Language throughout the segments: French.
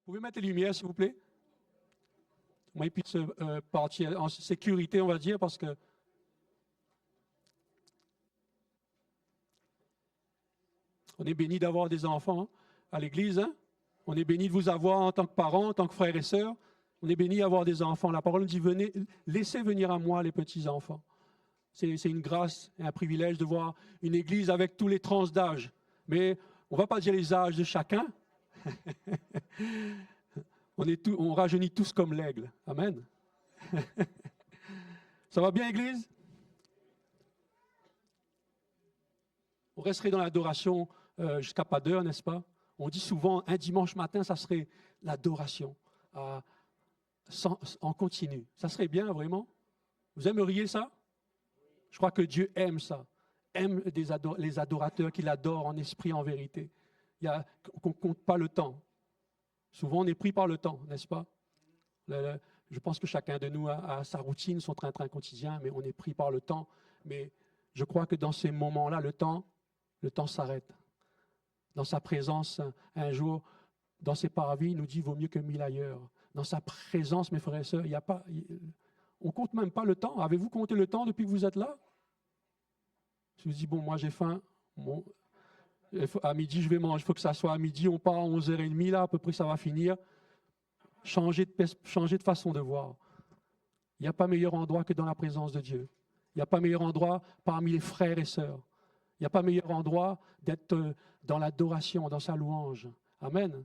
pouvez mettre les lumières, s'il vous plaît? Moi, puisse partir en sécurité, on va dire, parce que on est béni d'avoir des enfants hein, à l'église. Hein? On est béni de vous avoir en tant que parents, en tant que frères et sœurs. On est béni d'avoir des enfants. La parole dit, venez, laissez venir à moi les petits-enfants. C'est une grâce et un privilège de voir une église avec tous les tranches d'âge. Mais on ne va pas dire les âges de chacun. On rajeunit tous comme l'aigle. Amen. Ça va bien, église? On resterait dans l'adoration jusqu'à pas d'heure, n'est-ce pas? On dit souvent, un dimanche matin, ça serait l'adoration en continu. Ça serait bien, vraiment? Vous aimeriez ça? Je crois que Dieu aime ça. Aime les adorateurs qui l'adorent en esprit, en vérité. Qu'on ne compte pas le temps. Souvent, on est pris par le temps, n'est-ce pas? Je pense que chacun de nous a sa routine, son train-train quotidien, mais on est pris par le temps. Mais je crois que dans ces moments-là, le temps s'arrête. Dans sa présence, un jour, dans ses parvis, il nous dit « vaut mieux que 1000 ailleurs ». Dans sa présence, mes frères et sœurs, on ne compte même pas le temps. Avez-vous compté le temps depuis que vous êtes là? Je vous dis, bon, moi j'ai faim. Bon, à midi, je vais manger. Il faut que ça soit à midi. On part à 11h30, là, à peu près, ça va finir. Changer de façon de voir. Il n'y a pas meilleur endroit que dans la présence de Dieu. Il n'y a pas meilleur endroit parmi les frères et sœurs. Il n'y a pas meilleur endroit d'être dans l'adoration, dans sa louange. Amen.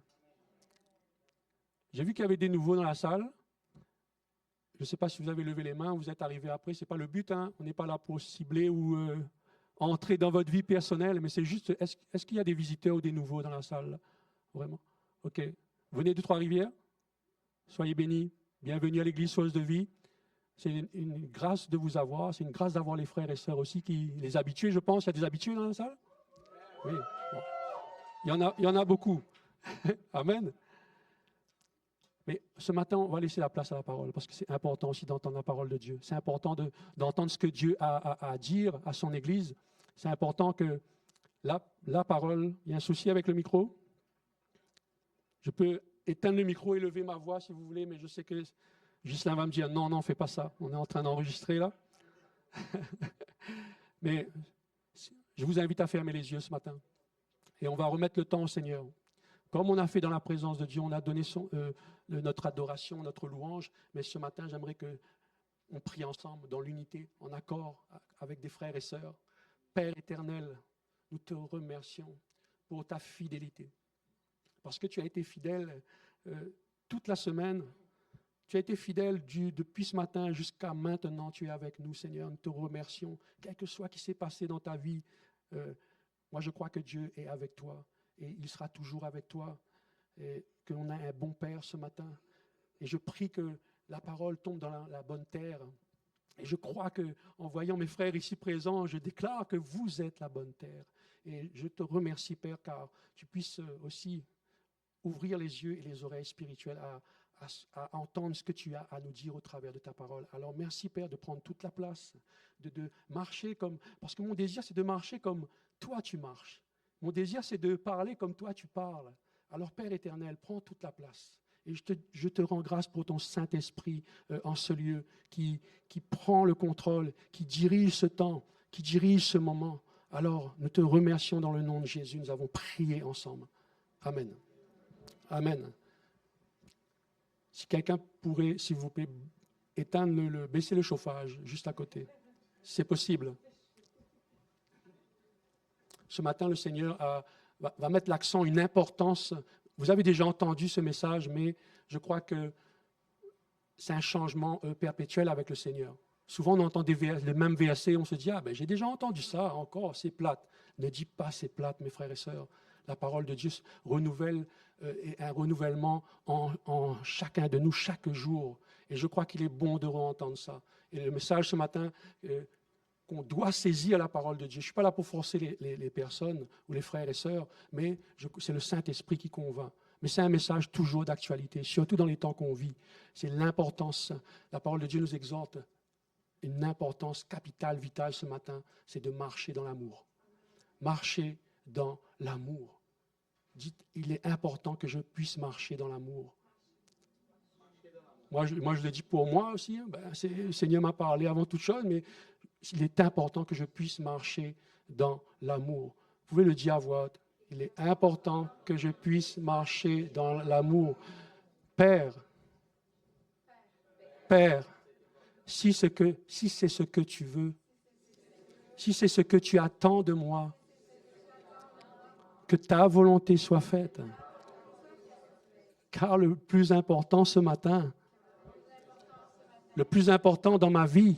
J'ai vu qu'il y avait des nouveaux dans la salle. Je ne sais pas si vous avez levé les mains, vous êtes arrivés après. Ce n'est pas le but, hein. On n'est pas là pour cibler ou entrer dans votre vie personnelle, mais c'est juste, est-ce qu'il y a des visiteurs ou des nouveaux dans la salle? Vraiment? OK. Venez de Trois-Rivières. Soyez bénis. Bienvenue à l'Église Source de Vie. C'est une grâce de vous avoir. C'est une grâce d'avoir les frères et sœurs aussi, les habitués, je pense. Il y a des habitués dans la salle? Oui. Bon. Il y en a beaucoup. Amen. Mais ce matin, on va laisser la place à la parole, parce que c'est important aussi d'entendre la parole de Dieu. C'est important d'entendre ce que Dieu a à dire à son Église. C'est important que la parole... Il y a un souci avec le micro? Je peux éteindre le micro et lever ma voix si vous voulez, mais je sais que Ghislain va me dire, non, fais pas ça. On est en train d'enregistrer là. Mais je vous invite à fermer les yeux ce matin. Et on va remettre le temps au Seigneur. Comme on a fait dans la présence de Dieu, on a donné notre adoration, notre louange, mais ce matin, j'aimerais qu'on prie ensemble dans l'unité, en accord avec des frères et sœurs. Père éternel, nous te remercions pour ta fidélité. Parce que tu as été fidèle toute la semaine. Tu as été fidèle depuis ce matin jusqu'à maintenant. Tu es avec nous, Seigneur. Nous te remercions. Quel que soit ce qui s'est passé dans ta vie, moi je crois que Dieu est avec toi. Et il sera toujours avec toi, et que l'on a un bon Père ce matin. Et je prie que la parole tombe dans la bonne terre. Et je crois qu'en voyant mes frères ici présents, je déclare que vous êtes la bonne terre. Et je te remercie, Père, car tu puisses aussi ouvrir les yeux et les oreilles spirituelles à entendre ce que tu as à nous dire au travers de ta parole. Alors merci, Père, de prendre toute la place, de marcher comme... Parce que mon désir, c'est de marcher comme toi tu marches. Mon désir, c'est de parler comme toi tu parles. Alors, Père éternel, prends toute la place. Et je te rends grâce pour ton Saint-Esprit en ce lieu qui prend le contrôle, qui dirige ce temps, qui dirige ce moment. Alors, nous te remercions dans le nom de Jésus. Nous avons prié ensemble. Amen. Amen. Si quelqu'un pourrait, s'il vous plaît, baisser le chauffage juste à côté. C'est possible. Ce matin, le Seigneur va mettre l'accent, une importance. Vous avez déjà entendu ce message, mais je crois que c'est un changement perpétuel avec le Seigneur. Souvent, on entend les mêmes versets, on se dit « Ah, ben j'ai déjà entendu ça, encore, c'est plate. » Ne dis pas « c'est plate », mes frères et sœurs. La parole de Dieu renouvelle et un renouvellement en chacun de nous, chaque jour. Et je crois qu'il est bon de entendre ça. Et le message ce matin... qu'on doit saisir la parole de Dieu. Je ne suis pas là pour forcer les personnes ou les frères et sœurs, mais c'est le Saint-Esprit qui convainc. Mais c'est un message toujours d'actualité, surtout dans les temps qu'on vit. C'est l'importance, la parole de Dieu nous exhorte, une importance capitale, vitale ce matin, c'est de marcher dans l'amour. Marcher dans l'amour. Dites, il est important que je puisse marcher dans l'amour. Moi, je le dis pour moi aussi. Hein. Le Seigneur m'a parlé avant toute chose, mais il est important que je puisse marcher dans l'amour. Vous pouvez le dire à voix haute. Il est important que je puisse marcher dans l'amour. Père, Père, si c'est ce que tu veux, si c'est ce que tu attends de moi, que ta volonté soit faite. Car le plus important ce matin, le plus important dans ma vie,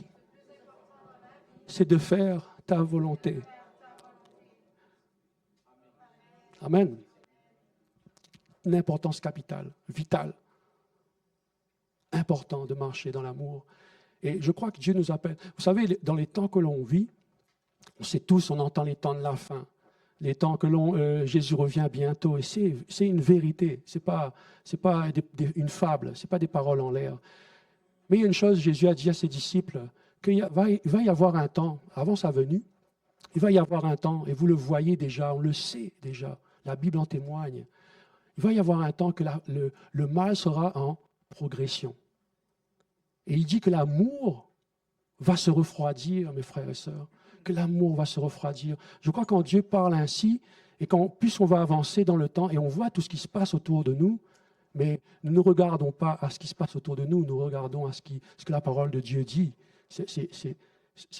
c'est de faire ta volonté. Amen. Une importance capitale, vitale. Important de marcher dans l'amour. Et je crois que Dieu nous appelle. Vous savez, dans les temps que l'on vit, on sait tous, on entend les temps de la fin, les temps que Jésus revient bientôt. Et c'est une vérité. C'est pas une fable. C'est pas des paroles en l'air. Mais il y a une chose, Jésus a dit à ses disciples, qu'il va y avoir un temps, avant sa venue, il va y avoir un temps, et vous le voyez déjà, on le sait déjà, la Bible en témoigne. Il va y avoir un temps que le mal sera en progression. Et il dit que l'amour va se refroidir, mes frères et sœurs, que l'amour va se refroidir. Je crois que quand Dieu parle ainsi, et plus on va avancer dans le temps, et on voit tout ce qui se passe autour de nous, mais nous ne regardons pas à ce qui se passe autour de nous, nous regardons à ce que la parole de Dieu dit. C'est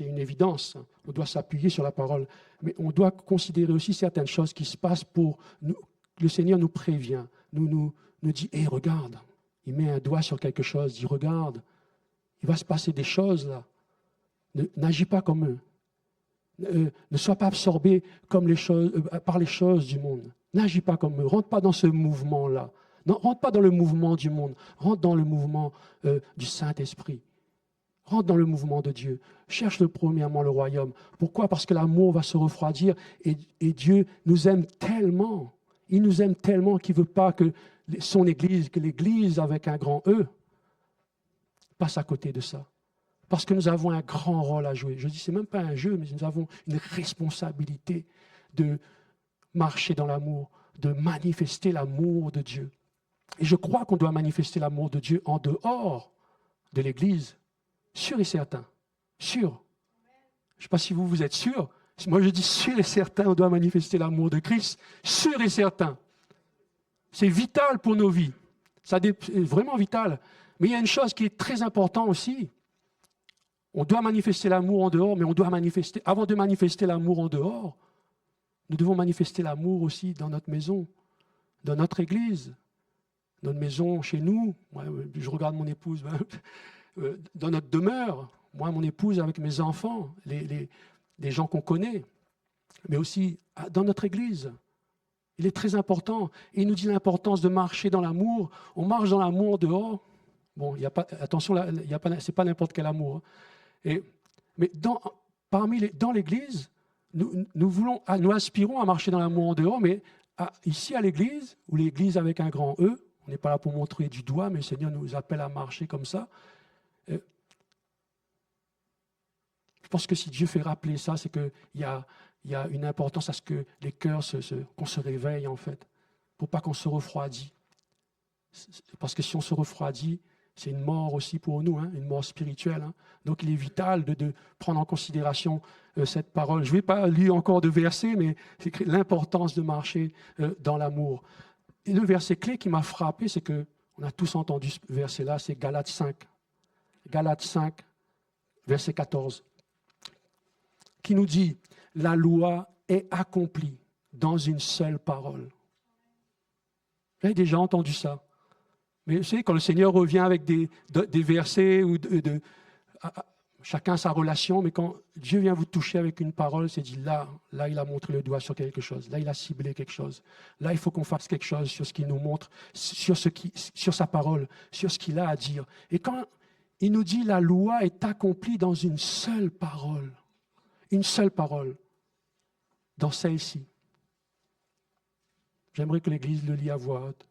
une évidence. On doit s'appuyer sur la parole. Mais on doit considérer aussi certaines choses qui se passent pour nous. Le Seigneur nous prévient, nous dit, hé, regarde. Il met un doigt sur quelque chose, dit, regarde, il va se passer des choses là. N'agis pas comme eux. Ne sois pas absorbé par les choses du monde. N'agis pas comme eux. Rentre pas dans ce mouvement-là. Non, rentre pas dans le mouvement du monde. Rentre dans le mouvement du Saint-Esprit. Rentre dans le mouvement de Dieu. Cherche premièrement le royaume. Pourquoi? Parce que l'amour va se refroidir et Dieu nous aime tellement. Il nous aime tellement qu'il ne veut pas que son Église, que l'Église avec un grand E, passe à côté de ça. Parce que nous avons un grand rôle à jouer. Je dis, ce n'est même pas un jeu, mais nous avons une responsabilité de marcher dans l'amour, de manifester l'amour de Dieu. Et je crois qu'on doit manifester l'amour de Dieu en dehors de l'Église, sûr et certain. Sûr. Je ne sais pas si vous êtes sûr. Moi, je dis sûr et certain, on doit manifester l'amour de Christ. Sûr et certain. C'est vital pour nos vies. C'est vraiment vital. Mais il y a une chose qui est très importante aussi. On doit manifester l'amour en dehors, mais avant de manifester l'amour en dehors, nous devons manifester l'amour aussi dans notre maison, dans notre église, dans notre maison chez nous. Moi, je regarde mon épouse, dans notre demeure, moi, mon épouse avec mes enfants, les gens qu'on connaît, mais aussi dans notre église. Il est très important. Et il nous dit l'importance de marcher dans l'amour. On marche dans l'amour dehors. Bon, attention, ce n'est pas n'importe quel amour. Mais dans l'Église, nous aspirons à marcher dans l'amour en dehors, mais ici à l'Église, ou l'Église avec un grand E, on n'est pas là pour montrer du doigt, mais le Seigneur nous appelle à marcher comme ça. Je pense que si Dieu fait rappeler ça, c'est qu'il y a une importance à ce que les cœurs, qu'on se réveille en fait, pour pas qu'on se refroidisse. Parce que si on se refroidit, c'est une mort aussi pour nous, hein, une mort spirituelle. Hein. Donc il est vital de prendre en considération cette parole. Je ne vais pas lire encore de versets, mais c'est l'importance de marcher dans l'amour. Et le verset clé qui m'a frappé, c'est que, on a tous entendu ce verset-là, c'est Galates 5. Galates 5, verset 14, qui nous dit, la loi est accomplie dans une seule parole. Vous avez déjà entendu ça? Mais vous savez, quand le Seigneur revient avec des versets, chacun sa relation, mais quand Dieu vient vous toucher avec une parole, c'est dit là, il a montré le doigt sur quelque chose, là, il a ciblé quelque chose. Là, il faut qu'on fasse quelque chose sur ce qu'il nous montre, sur sa parole, sur ce qu'il a à dire. Et quand il nous dit la loi est accomplie dans une seule parole, dans celle-ci. J'aimerais que l'Église le lise à voix haute.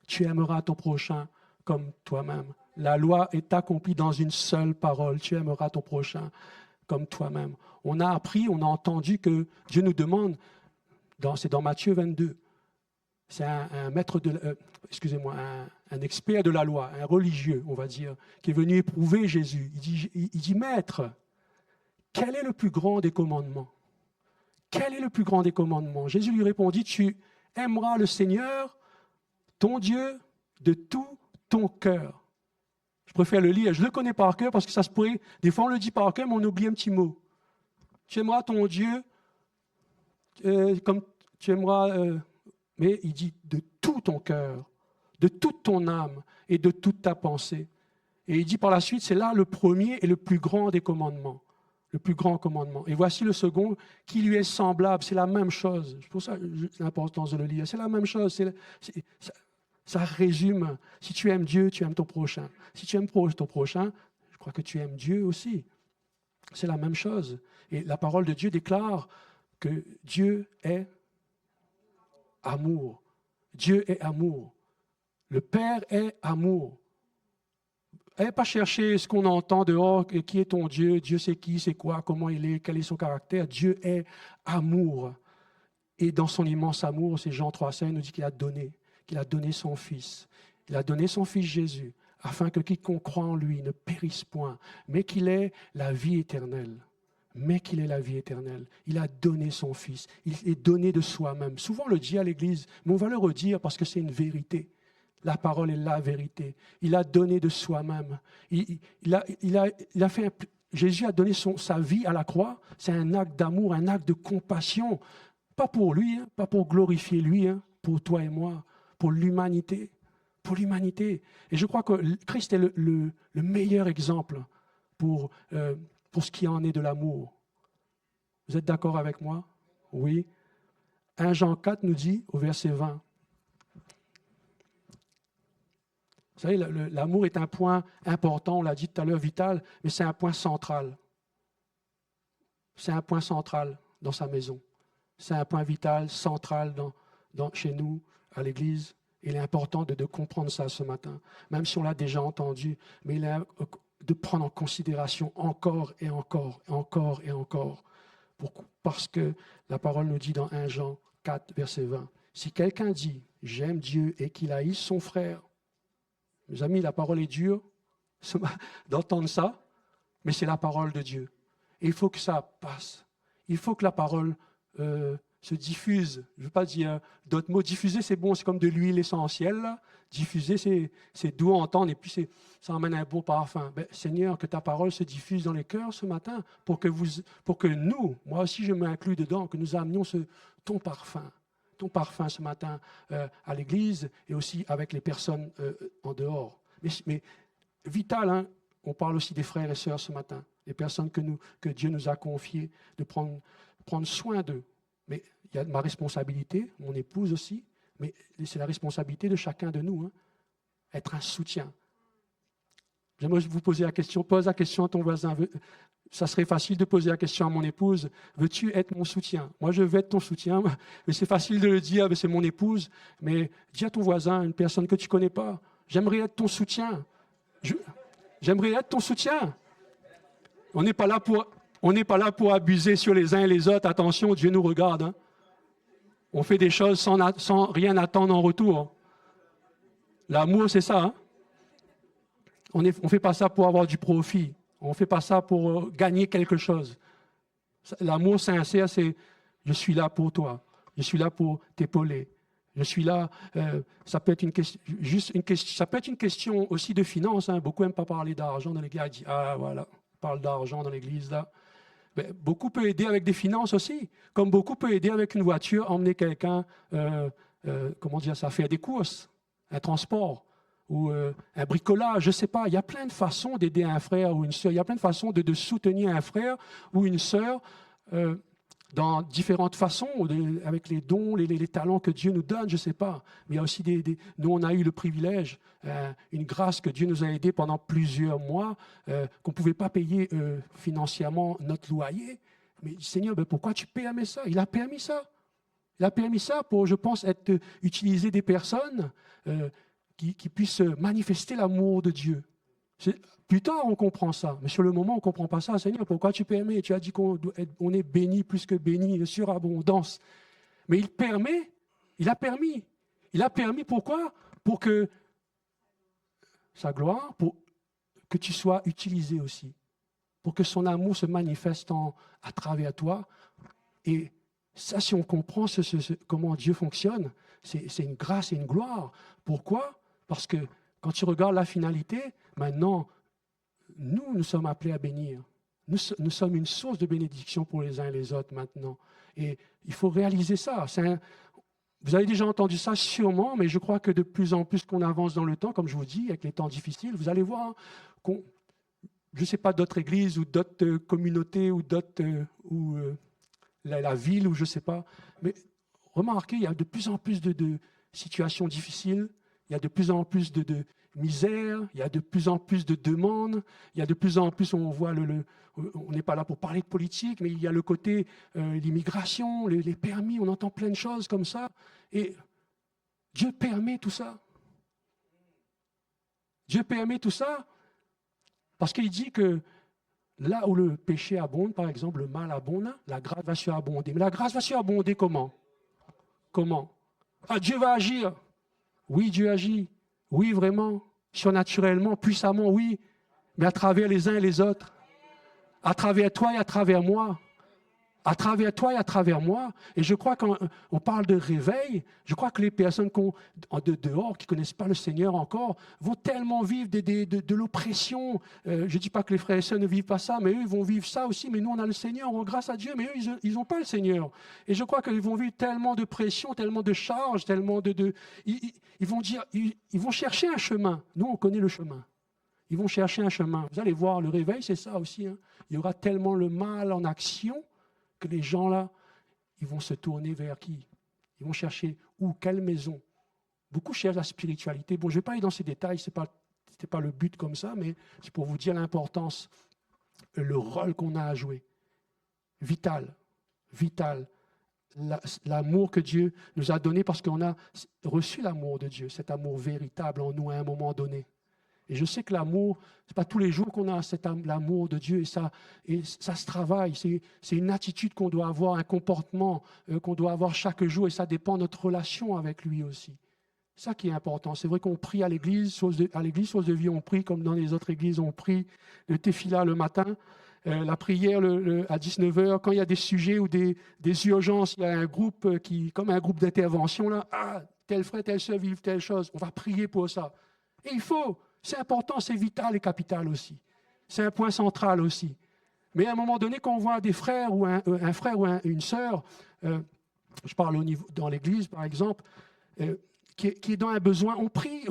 Tu aimeras ton prochain comme toi-même. La loi est accomplie dans une seule parole. Tu aimeras ton prochain comme toi-même. On a appris, on a entendu que Dieu nous demande, c'est dans Matthieu 22, c'est un maître de, un expert de la loi, un religieux, on va dire, qui est venu éprouver Jésus. Il dit, Maître, quel est le plus grand des commandements? Quel est le plus grand des commandements? Jésus lui répondit, tu aimeras le Seigneur, ton Dieu, de tout ton cœur. Je préfère le lire, je le connais par cœur parce que ça se pourrait, des fois on le dit par cœur, mais on oublie un petit mot. Tu aimeras ton Dieu comme tu aimeras, mais il dit de tout ton cœur, de toute ton âme et de toute ta pensée. Et il dit par la suite, c'est là le premier et le plus grand des commandements. Le plus grand commandement. Et voici le second qui lui est semblable, c'est la même chose. C'est pour ça l'importance de le lire. C'est la même chose. Ça résume, si tu aimes Dieu, tu aimes ton prochain. Si tu aimes ton prochain, je crois que tu aimes Dieu aussi. C'est la même chose. Et la parole de Dieu déclare que Dieu est amour. Dieu est amour. Le Père est amour. N'allez pas chercher ce qu'on entend dehors, qui est ton Dieu, Dieu c'est qui, c'est quoi, comment il est, quel est son caractère. Dieu est amour. Et dans son immense amour, c'est Jean 3,5 nous dit qu'il a donné son Fils. Il a donné son Fils Jésus, afin que quiconque croit en lui ne périsse point, mais qu'il ait la vie éternelle. Mais qu'il ait la vie éternelle. Il a donné son Fils. Il est donné de soi-même. Souvent on le dit à l'Église, mais on va le redire parce que c'est une vérité. La parole est la vérité. Il a donné de soi-même. Jésus a donné sa vie à la croix. C'est un acte d'amour, un acte de compassion. Pas pour lui, pas pour glorifier lui, pour toi et moi, pour l'humanité. Pour l'humanité. Et je crois que Christ est le meilleur exemple pour ce qui en est de l'amour. Vous êtes d'accord avec moi? Oui. 1 Jean 4 nous dit, au verset 20, vous savez, l'amour est un point important, on l'a dit tout à l'heure, vital, mais c'est un point central. C'est un point central dans sa maison. C'est un point vital, central chez nous, à l'Église. Il est important de comprendre ça ce matin, même si on l'a déjà entendu, mais il est de prendre en considération encore et encore, et encore et encore. Parce que la parole nous dit dans 1 Jean 4, verset 20, si quelqu'un dit « j'aime Dieu » et qu'il haïsse son frère, mes amis, la parole est dure d'entendre ça, mais c'est la parole de Dieu. Et il faut que ça passe. Il faut que la parole se diffuse. Je ne veux pas dire d'autres mots. Diffuser, c'est bon, c'est comme de l'huile essentielle. Là. Diffuser, c'est doux à entendre et puis ça emmène un beau parfum. Ben, Seigneur, que ta parole se diffuse dans les cœurs ce matin pour que nous, moi aussi je m'inclus dedans, que nous amenions ton parfum ce matin à l'Église et aussi avec les personnes en dehors. Mais vital, on parle aussi des frères et sœurs ce matin, les personnes que Dieu nous a confiées, de prendre soin d'eux. Mais il y a ma responsabilité, mon épouse aussi, mais c'est la responsabilité de chacun de nous, être un soutien. J'aimerais vous poser la question, pose la question à ton voisin. Ça serait facile de poser la question à mon épouse, veux-tu être mon soutien? Moi, je veux être ton soutien, mais c'est facile de le dire, c'est mon épouse. Mais dis à ton voisin, une personne que tu ne connais pas, j'aimerais être ton soutien. J'aimerais être ton soutien. On n'est pas là pour abuser sur les uns et les autres. Attention, Dieu nous regarde. On fait des choses sans rien attendre en retour. L'amour, c'est ça. On ne fait pas ça pour avoir du profit. On ne fait pas ça pour gagner quelque chose. L'amour sincère, c'est « je suis là pour toi, je suis là pour t'épauler, je suis là ». Ça peut être une question aussi de finances. Beaucoup n'aiment pas parler d'argent dans l'église. Ils disent « Ah, voilà, on parle d'argent dans l'église, là ». Beaucoup peut aider avec des finances aussi, comme beaucoup peut aider avec une voiture, emmener quelqu'un, faire des courses, un transport. Ou un bricolage, je ne sais pas. Il y a plein de façons d'aider un frère ou une sœur. Il y a plein de façons de soutenir un frère ou une sœur dans différentes façons, avec les dons, les talents que Dieu nous donne, je ne sais pas. Mais il y a aussi nous, on a eu le privilège, une grâce que Dieu nous a aidés pendant plusieurs mois, qu'on ne pouvait pas payer financièrement notre loyer. Mais Seigneur, pourquoi tu permets ça? Il a permis ça. Il a permis ça pour, je pense, utiliser des personnes qui puissent manifester l'amour de Dieu. Plus tard, on comprend ça. Mais sur le moment, on ne comprend pas ça. Seigneur, pourquoi tu permets? Tu as dit qu'on est béni plus que béni, surabondance. Mais il permet, il a permis. Il a permis pourquoi? Pour que sa gloire, pour que tu sois utilisé aussi. Pour que son amour se manifeste à travers toi. Et ça, si on comprend comment Dieu fonctionne, c'est une grâce et une gloire. Pourquoi? Parce que quand tu regardes la finalité, maintenant, nous sommes appelés à bénir. Nous sommes une source de bénédiction pour les uns et les autres maintenant. Et il faut réaliser ça. Vous avez déjà entendu ça sûrement, mais je crois que de plus en plus qu'on avance dans le temps, comme je vous dis, avec les temps difficiles, vous allez voir je ne sais pas, d'autres églises ou d'autres communautés ou la ville ou je ne sais pas. Mais remarquez, il y a de plus en plus de situations difficiles, il y a de plus en plus de misère, il y a de plus en plus de demandes, il y a de plus en plus, on voit on n'est pas là pour parler de politique, mais il y a le côté l'immigration, les permis, on entend plein de choses comme ça. Et Dieu permet tout ça. Dieu permet tout ça parce qu'il dit que là où le péché abonde, par exemple, le mal abonde, la grâce va surabonder. Mais la grâce va surabonder comment? Comment? Ah, Dieu va agir. Oui, Dieu agit. Oui, vraiment. Surnaturellement, puissamment, oui. Mais à travers les uns et les autres. À travers toi et à travers moi. À travers toi et à travers moi. Et je crois quand on parle de réveil, je crois que les personnes de dehors, qui ne connaissent pas le Seigneur encore, vont tellement vivre de l'oppression. Je ne dis pas que les frères et sœurs ne vivent pas ça, mais eux, ils vont vivre ça aussi. Mais nous, on a le Seigneur, grâce à Dieu, mais eux, ils n'ont pas le Seigneur. Et je crois qu'ils vont vivre tellement de pression, tellement de charges, tellement ils vont dire, ils vont chercher un chemin. Nous, on connaît le chemin. Ils vont chercher un chemin. Vous allez voir, le réveil, c'est ça aussi. Hein. Il y aura tellement le mal en action que les gens là, ils vont se tourner vers qui? Ils vont chercher où? Quelle maison? Beaucoup cherchent la spiritualité. Bon, je ne vais pas aller dans ces détails, ce n'était pas le but comme ça, mais c'est pour vous dire l'importance, le rôle qu'on a à jouer. Vital, vital. L'amour que Dieu nous a donné parce qu'on a reçu l'amour de Dieu, cet amour véritable en nous à un moment donné. Et je sais que l'amour, ce n'est pas tous les jours qu'on a l'amour de Dieu et ça se travaille. C'est une attitude qu'on doit avoir, un comportement qu'on doit avoir chaque jour et ça dépend de notre relation avec lui aussi. C'est ça qui est important. C'est vrai qu'on prie à l'église, Source de Vie, on prie comme dans les autres églises, on prie le tefila le matin, la prière à 19h. Quand il y a des sujets ou des urgences, il y a un groupe comme un groupe d'intervention, là, tel frère, telle sœur vivent telle chose, on va prier pour ça. Et il faut. C'est important, c'est vital et capital aussi. C'est un point central aussi. Mais à un moment donné, quand on voit des frères ou un frère ou une sœur, je parle dans l'église par exemple, qui est dans un besoin, on prie.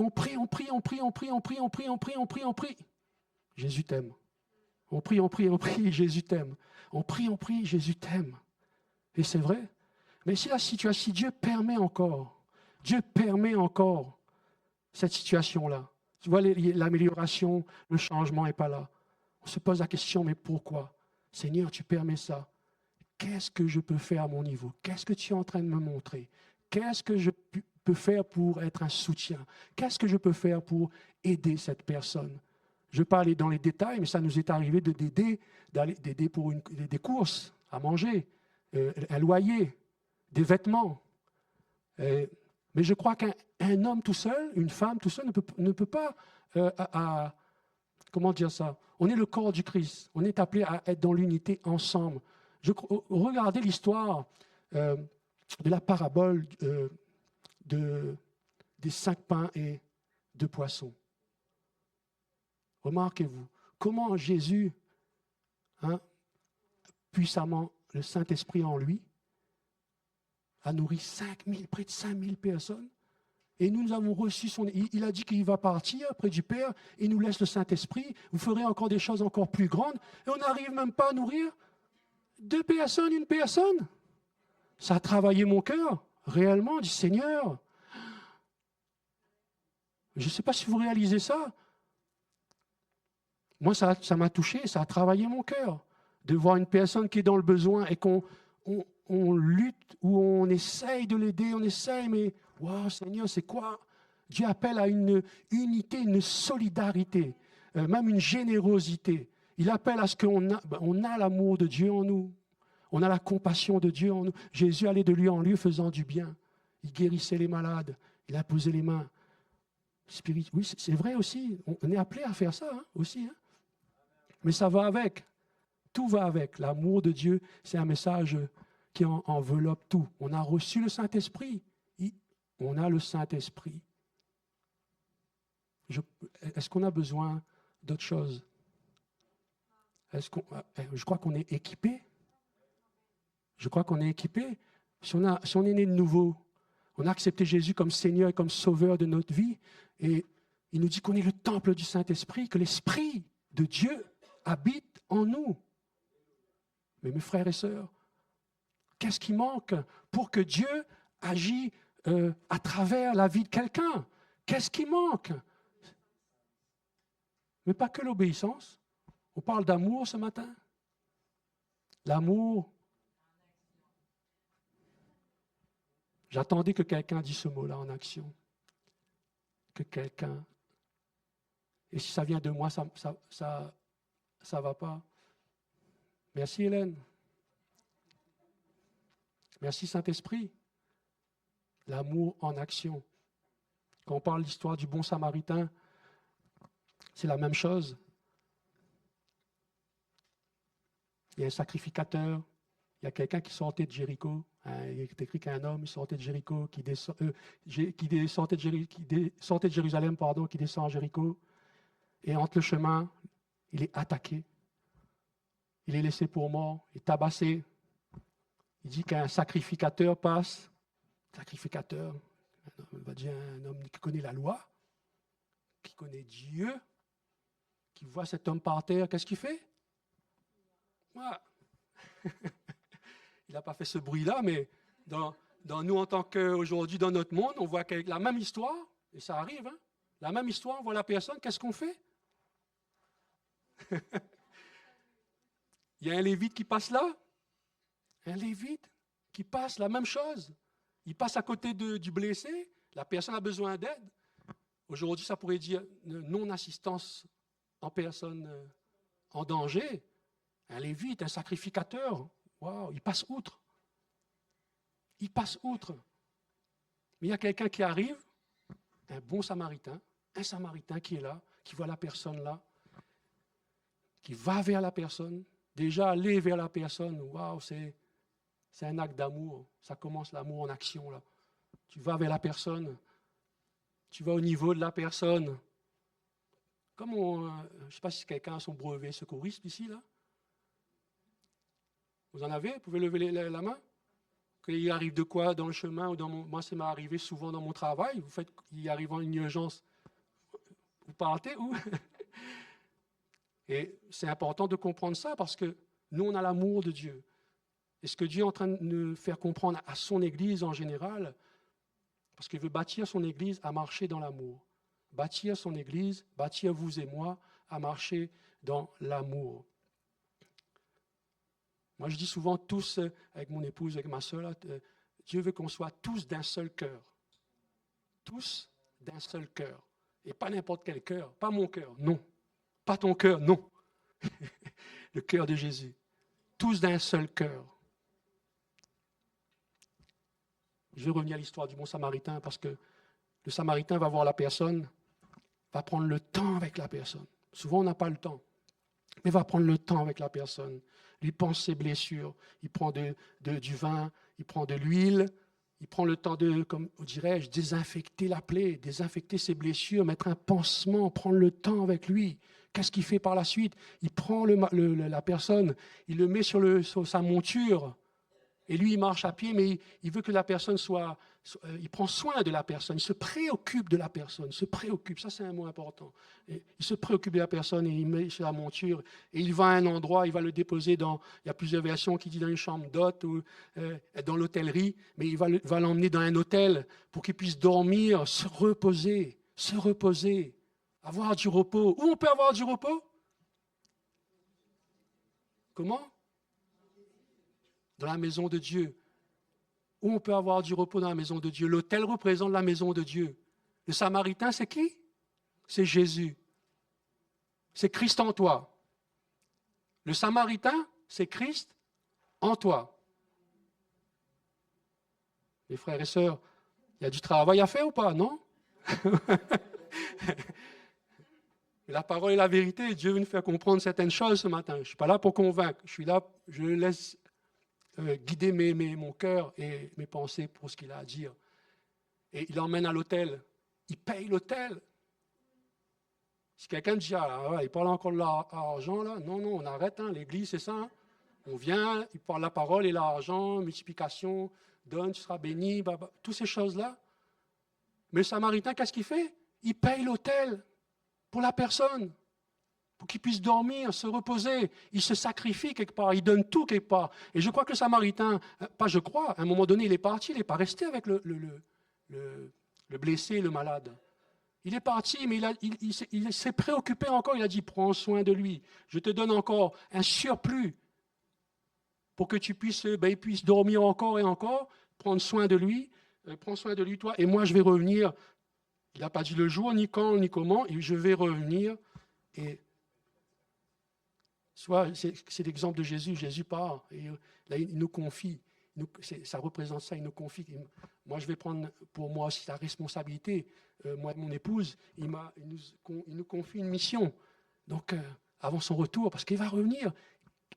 Jésus t'aime. On prie, Jésus t'aime. On prie, Jésus t'aime. Et c'est vrai. Mais si Dieu permet encore cette situation-là, tu vois, l'amélioration, le changement n'est pas là. On se pose la question, mais pourquoi? Seigneur, tu permets ça. Qu'est-ce que je peux faire à mon niveau? Qu'est-ce que tu es en train de me montrer? Qu'est-ce que je peux faire pour être un soutien? Qu'est-ce que je peux faire pour aider cette personne? Je ne vais pas aller dans les détails, mais ça nous est arrivé d'aider pour des courses à manger, un loyer, des vêtements. Mais je crois qu'un homme tout seul, une femme tout seul ne peut pas, comment dire ça? On est le corps du Christ. On est appelé à être dans l'unité ensemble. Regardez l'histoire de la parabole des 5 pains et 2 poissons. Remarquez-vous, comment Jésus, puissamment, le Saint-Esprit en lui, a nourri près de 5000 personnes. Et nous avons reçu il a dit qu'il va partir près du Père et nous laisse le Saint-Esprit. Vous ferez encore des choses encore plus grandes. Et on n'arrive même pas à nourrir 2 personnes, 1 personne. Ça a travaillé mon cœur, réellement, dit Seigneur. Je ne sais pas si vous réalisez ça. Moi, ça m'a touché, ça a travaillé mon cœur. De voir une personne qui est dans le besoin et qu'on lutte ou on essaye de l'aider, mais waouh, Seigneur, c'est quoi? Dieu appelle à une unité, une solidarité. même une générosité. Il appelle à ce on a l'amour de Dieu en nous. On a la compassion de Dieu en nous. Jésus allait de lieu en lieu faisant du bien. Il guérissait les malades. Il imposait les mains. Oui, c'est vrai aussi. On est appelé à faire ça aussi. Mais ça va avec. Tout va avec. L'amour de Dieu, c'est un message qui enveloppe tout. On a reçu le Saint-Esprit. On a le Saint-Esprit. Est-ce qu'on a besoin d'autre chose? Je crois qu'on est équipé. Je crois qu'on est équipé. Si on est né de nouveau, on a accepté Jésus comme Seigneur et comme Sauveur de notre vie, et il nous dit qu'on est le temple du Saint-Esprit, que l'Esprit de Dieu habite en nous. Mais mes frères et sœurs, qu'est-ce qui manque pour que Dieu agisse à travers la vie de quelqu'un? Qu'est-ce qui manque? Mais pas que l'obéissance. On parle d'amour ce matin. L'amour. J'attendais que quelqu'un dise ce mot-là en action. Que quelqu'un. Et si ça vient de moi, ça va pas. Merci Hélène. Merci Saint-Esprit. L'amour en action. Quand on parle de l'histoire du bon Samaritain, c'est la même chose. Il y a un sacrificateur, il y a quelqu'un qui sortait de Jéricho. Il est écrit qu'un homme sortait de Jéricho, qui sortait de Jérusalem, qui descend à Jéricho. Et entre le chemin, il est attaqué. Il est laissé pour mort, il est tabassé. Il dit qu'un sacrificateur passe. Sacrificateur, on va dire un homme qui connaît la loi, qui connaît Dieu, qui voit cet homme par terre, qu'est-ce qu'il fait? Voilà. Il n'a pas fait ce bruit-là, mais dans nous, en tant qu'aujourd'hui, dans notre monde, on voit la même histoire, et ça arrive, la même histoire, on voit la personne, qu'est-ce qu'on fait? Il y a un lévite qui passe là, un lévite qui passe la même chose. Il passe à côté du blessé, la personne a besoin d'aide. Aujourd'hui, ça pourrait dire non-assistance en personne en danger. Un lévite, un sacrificateur, wow, il passe outre. Il passe outre. Mais il y a quelqu'un qui arrive, un bon samaritain, un samaritain qui est là, qui voit la personne là, qui va vers la personne. Déjà, aller vers la personne, wow, c'est un acte d'amour. Ça commence l'amour en action, là. Tu vas vers la personne. Tu vas au niveau de la personne. Comme je ne sais pas si quelqu'un a son brevet secouriste ici, là. Vous en avez? Vous pouvez lever la main? Qu'il arrive de quoi dans le chemin ou moi, ça m'est arrivé souvent dans mon travail. Il arrive une urgence. Vous partez où? Et c'est important de comprendre ça parce que nous, on a l'amour de Dieu. Et ce que Dieu est en train de nous faire comprendre à son Église en général, parce qu'il veut bâtir son Église à marcher dans l'amour. Bâtir son Église, bâtir vous et moi à marcher dans l'amour. Moi, je dis souvent tous, avec mon épouse, avec ma soeur, Dieu veut qu'on soit tous d'un seul cœur. Tous d'un seul cœur. Et pas n'importe quel cœur. Pas mon cœur, non. Pas ton cœur, non. Le cœur de Jésus. Tous d'un seul cœur. Je vais revenir à l'histoire du bon Samaritain parce que le Samaritain va voir la personne, va prendre le temps avec la personne. Souvent, on n'a pas le temps, mais va prendre le temps avec la personne. Il pense ses blessures, il prend du vin, il prend de l'huile, il prend le temps de, comme dirais-je, désinfecter la plaie, désinfecter ses blessures, mettre un pansement, prendre le temps avec lui. Qu'est-ce qu'il fait par la suite? Il prend la personne, il le met sur sa monture, et lui, il marche à pied, mais il veut que la personne il prend soin de la personne, il se préoccupe de la personne, il se préoccupe, ça c'est un mot important. Il se préoccupe de la personne et il met sur la monture, et il va à un endroit, il va le déposer il y a plusieurs versions qui disent dans une chambre d'hôte ou dans l'hôtellerie, mais il va l'emmener dans un hôtel pour qu'il puisse dormir, se reposer, avoir du repos. Où on peut avoir du repos? Comment? Dans la maison de Dieu. Où on peut avoir du repos dans la maison de Dieu. L'autel représente la maison de Dieu. Le Samaritain, c'est qui? C'est Jésus. c'est Christ en toi. Le Samaritain, c'est Christ en toi. Les frères et sœurs, il y a du travail à faire ou pas, non? La parole est la vérité. Dieu veut nous faire comprendre certaines choses ce matin. Je ne suis pas là pour convaincre. Je suis là, je laisse guider mon cœur et mes pensées pour ce qu'il a à dire. Et il l'emmène à l'hôtel. Il paye l'hôtel. Si quelqu'un dit, il parle encore de l'argent, là. Non, on arrête. L'église, c'est ça. On vient, il parle la parole et l'argent, multiplication, donne, tu seras béni, toutes ces choses-là. Mais le Samaritain, qu'est-ce qu'il fait? Il paye l'hôtel pour la personne, pour qu'il puisse dormir, se reposer. Il se sacrifie quelque part, il donne tout quelque part. Et je crois que le Samaritain, pas je crois, à un moment donné, il est parti, il n'est pas resté avec le blessé, le malade. Il est parti, mais il s'est préoccupé encore, il a dit, prends soin de lui, je te donne encore un surplus pour que tu puisses, il puisse dormir encore et encore, prendre soin de lui, prends soin de lui toi, et moi je vais revenir. Il n'a pas dit le jour, ni quand, ni comment, et je vais revenir. Et c'est l'exemple de Jésus. Jésus part, et là, il nous confie. Ça représente ça, il nous confie. Moi, je vais prendre pour moi aussi la responsabilité. Moi et mon épouse, il nous confie une mission. Donc, avant son retour, parce qu'il va revenir.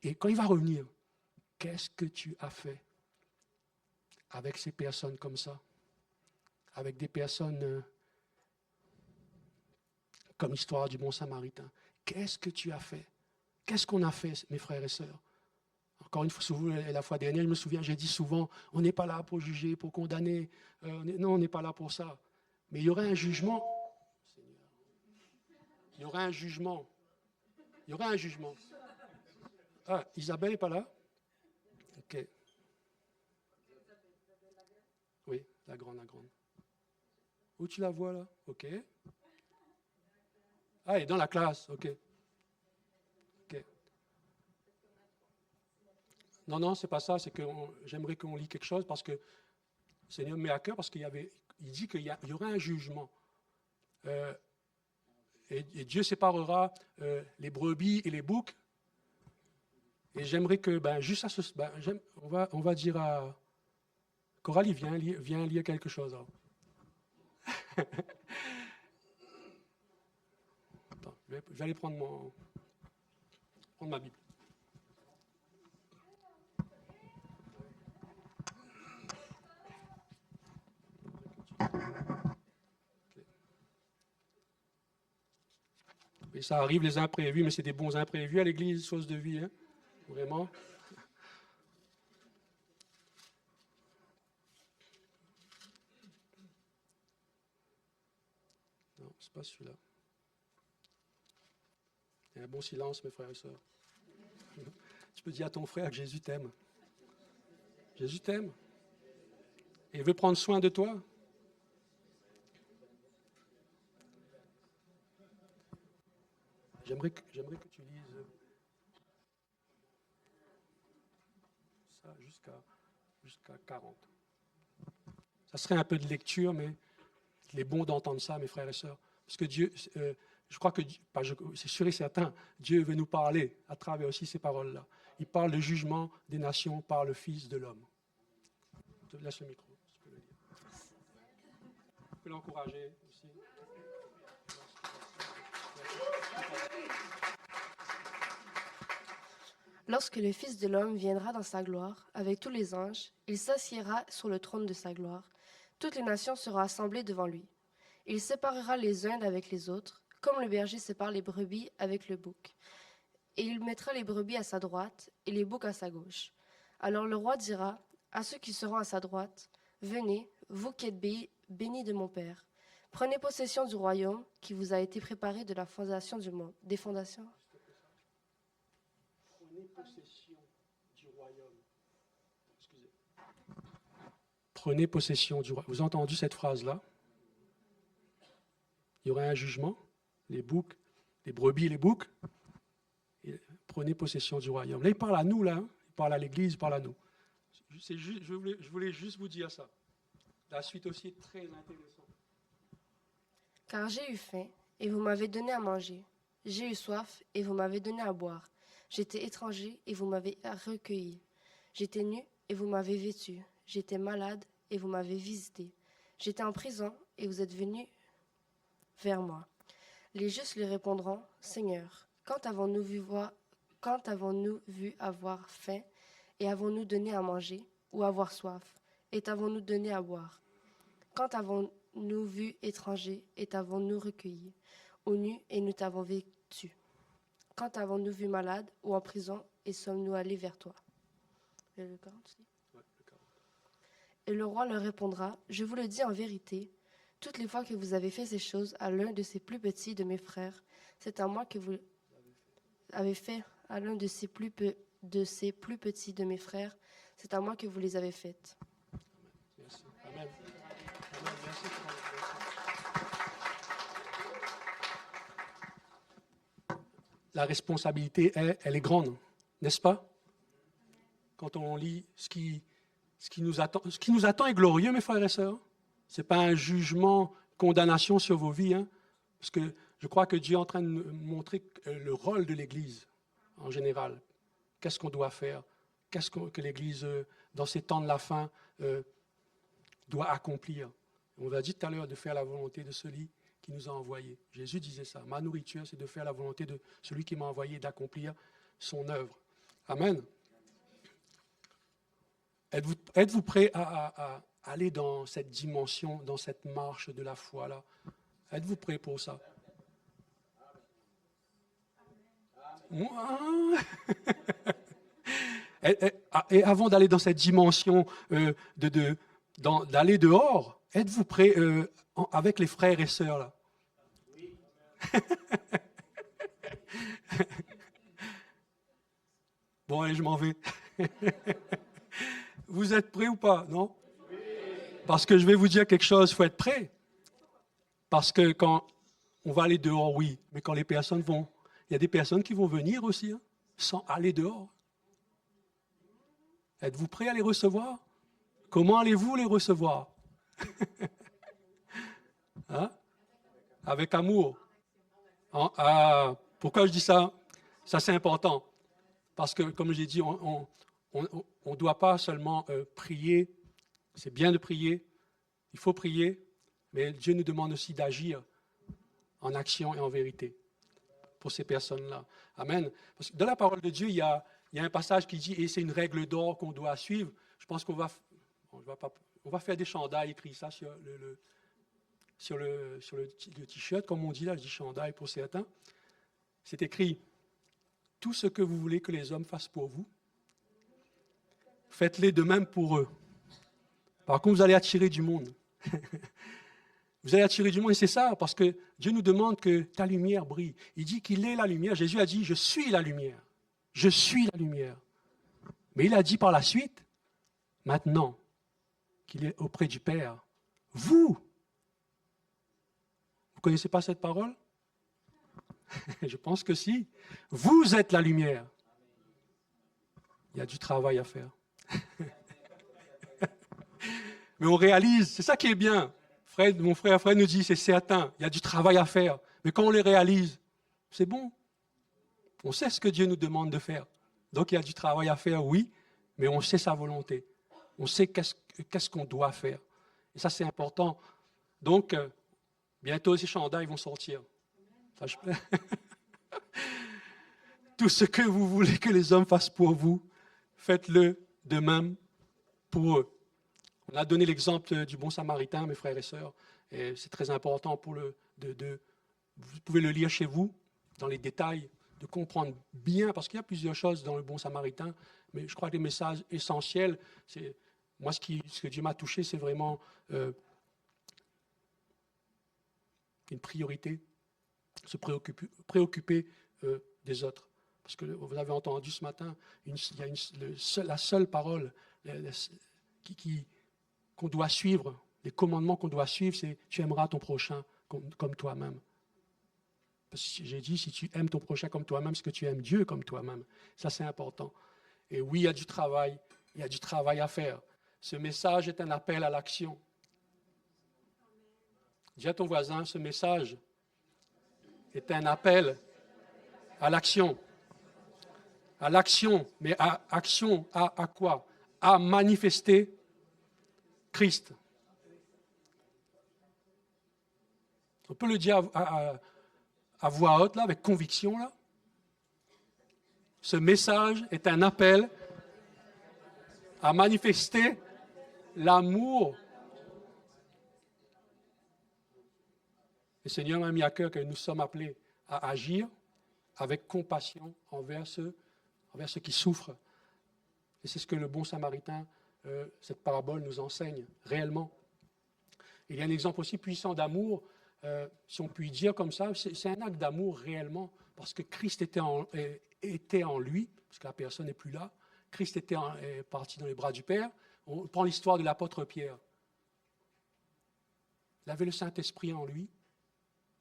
Et quand il va revenir, qu'est-ce que tu as fait avec ces personnes comme ça? Avec des personnes... comme l'histoire du bon Samaritain. Qu'est-ce que tu as fait? Qu'est-ce qu'on a fait, mes frères et sœurs? Encore une fois, la fois dernière, je me souviens, j'ai dit souvent, on n'est pas là pour juger, pour condamner. Non, on n'est pas là pour ça. Mais il y aurait un jugement. Il y aurait un jugement. Il y aurait un jugement. Ah, Isabelle n'est pas là? Ok. Oui, la grande. Où tu la vois là? Ok. Ah, elle est dans la classe, ok. Non, c'est pas ça, c'est que j'aimerais qu'on lit quelque chose parce que le Seigneur me met à cœur parce il dit qu'il y aura un jugement. Et Dieu séparera les brebis et les boucs. Et j'aimerais que, juste à on va dire à Coralie, viens lire quelque chose. Attends, je vais aller prendre ma Bible. Et ça arrive les imprévus, mais c'est des bons imprévus à l'église, chose de vie, hein? Vraiment. Non, c'est pas celui-là. Il y a un bon silence, mes frères et sœurs. Tu peux dire à ton frère que Jésus t'aime. Jésus t'aime. Et il veut prendre soin de toi. J'aimerais que tu lises ça jusqu'à 40. Ça serait un peu de lecture, mais il est bon d'entendre ça, mes frères et sœurs. Parce que Dieu, je crois que, c'est sûr et certain, Dieu veut nous parler à travers aussi ces paroles-là. Il parle du jugement des nations par le Fils de l'homme. Je te laisse le micro, si tu peux le dire. Tu peux l'encourager aussi. Lorsque le Fils de l'homme viendra dans sa gloire, avec tous les anges, il s'assiera sur le trône de sa gloire. Toutes les nations seront assemblées devant lui. Il séparera les uns d'avec les autres, comme le berger sépare les brebis avec le bouc. Et il mettra les brebis à sa droite et les boucs à sa gauche. Alors le roi dira à ceux qui seront à sa droite, « Venez, vous qui êtes bénis de mon Père. Prenez possession du royaume qui vous a été préparé de la fondation du monde. » Des fondations. Prenez possession du royaume. Excusez. Prenez possession du royaume. Vous avez entendu cette phrase-là? Il y aurait un jugement, les boucs, les brebis et les boucs. Et prenez possession du royaume. Là, il parle à nous, là. Il parle à l'Église, il parle à nous. Je voulais juste vous dire ça. La suite aussi est très intéressante. Car j'ai eu faim, et vous m'avez donné à manger. J'ai eu soif et vous m'avez donné à boire. J'étais étranger et vous m'avez recueilli. J'étais nu et vous m'avez vêtu. J'étais malade et vous m'avez visité. J'étais en prison et vous êtes venu vers moi. Les justes lui répondront, Seigneur, quand avons-nous vu avoir faim et avons-nous donné à manger, ou avoir soif, et t'avons-nous donné à boire? Quand avons-nous vu étranger et t'avons-nous recueilli, ou nu et nous t'avons vêtu? Quand avons-nous vu malade ou en prison et sommes-nous allés vers toi? Le 40 aussi. Et le roi leur répondra, je vous le dis en vérité, toutes les fois que vous avez fait ces choses à l'un de ces plus petits de mes frères, c'est à moi que vous avez fait à l'un de ces plus petits de mes frères, c'est à moi que vous les avez faites. Merci. Amen. Amen. Merci. La responsabilité, elle est grande, n'est-ce pas? Quand on lit ce qui nous attend est glorieux, mes frères et sœurs. Ce n'est pas un jugement, condamnation sur vos vies, hein, parce que je crois que Dieu est en train de nous montrer le rôle de l'Église en général. Qu'est-ce qu'on doit faire? Qu'est-ce que l'Église, dans ces temps de la fin, doit accomplir? On vous a dit tout à l'heure de faire la volonté de celui qui nous a envoyés. Jésus disait ça. Ma nourriture, c'est de faire la volonté de celui qui m'a envoyé, d'accomplir son œuvre. Amen. Êtes-vous prêt à aller dans cette dimension, dans cette marche de la foi-là? Êtes-vous prêt pour ça? Moi, et avant d'aller dans cette dimension, d'aller dehors, êtes-vous prêt avec les frères et sœurs là? Oui. Bon, allez, je m'en vais. Vous êtes prêts ou pas, non? Oui. Parce que je vais vous dire quelque chose, il faut être prêt. Parce que quand on va aller dehors, oui, mais quand les personnes vont, il y a des personnes qui vont venir aussi, hein, sans aller dehors. Êtes-vous prêts à les recevoir? Comment allez-vous les recevoir? Hein? Avec amour. Pourquoi je dis ça? Ça, c'est important. Parce que, comme j'ai dit, on ne doit pas seulement prier. C'est bien de prier. Il faut prier. Mais Dieu nous demande aussi d'agir en action et en vérité pour ces personnes-là. Amen. Parce que dans la parole de Dieu, il y a un passage qui dit, et c'est une règle d'or qu'on doit suivre. Je pense qu'on va faire des chandails, écrit ça sur le t-shirt, comme on dit là, je dis chandail pour certains. C'est écrit, tout ce que vous voulez que les hommes fassent pour vous, faites-les de même pour eux. Par contre, vous allez attirer du monde. Vous allez attirer du monde, et c'est ça, parce que Dieu nous demande que ta lumière brille. Il dit qu'il est la lumière. Jésus a dit, je suis la lumière. Je suis la lumière. Mais il a dit par la suite, maintenant qu'il est auprès du Père, vous ne connaissez pas cette parole? Je pense que si. Vous êtes la lumière. Il y a du travail à faire. Mais on réalise, c'est ça qui est bien. Mon frère Fred nous dit, c'est certain, il y a du travail à faire. Mais quand on les réalise, c'est bon. On sait ce que Dieu nous demande de faire. Donc il y a du travail à faire, oui, mais on sait sa volonté. On sait qu'est-ce qu'on doit faire. Et ça, c'est important. Donc, bientôt, ces chandails vont sortir. Tout ce que vous voulez que les hommes fassent pour vous, faites-le de même pour eux. On a donné l'exemple du bon samaritain, mes frères et sœurs, et c'est très important pour vous pouvez le lire chez vous, dans les détails, de comprendre bien, parce qu'il y a plusieurs choses dans le bon samaritain, mais je crois que les messages essentiels, c'est moi ce que Dieu m'a touché, c'est vraiment une priorité, se préoccuper des autres. Parce que vous avez entendu ce matin, il y a la seule parole qu'on doit suivre, les commandements qu'on doit suivre, c'est « tu aimeras ton prochain comme toi-même ». Parce que j'ai dit, si tu aimes ton prochain comme toi-même, c'est que tu aimes Dieu comme toi-même. Ça, c'est important. Et oui, il y a du travail à faire. Ce message est un appel à l'action. Dis à ton voisin, ce message est un appel À l'action. À l'action. Mais à action, à quoi? À manifester Christ. On peut le dire à voix haute, là, avec conviction, là. Ce message est un appel à manifester l'amour. Le Seigneur m'a mis à cœur que nous sommes appelés à agir avec compassion envers ceux qui souffrent. Et c'est ce que le bon Samaritain, cette parabole nous enseigne réellement. Il y a un exemple aussi puissant d'amour, si on peut dire comme ça, c'est un acte d'amour réellement, parce que Christ était en lui, parce que la personne n'est plus là. Christ est parti dans les bras du Père. On prend l'histoire de l'apôtre Pierre. Il avait le Saint-Esprit en lui.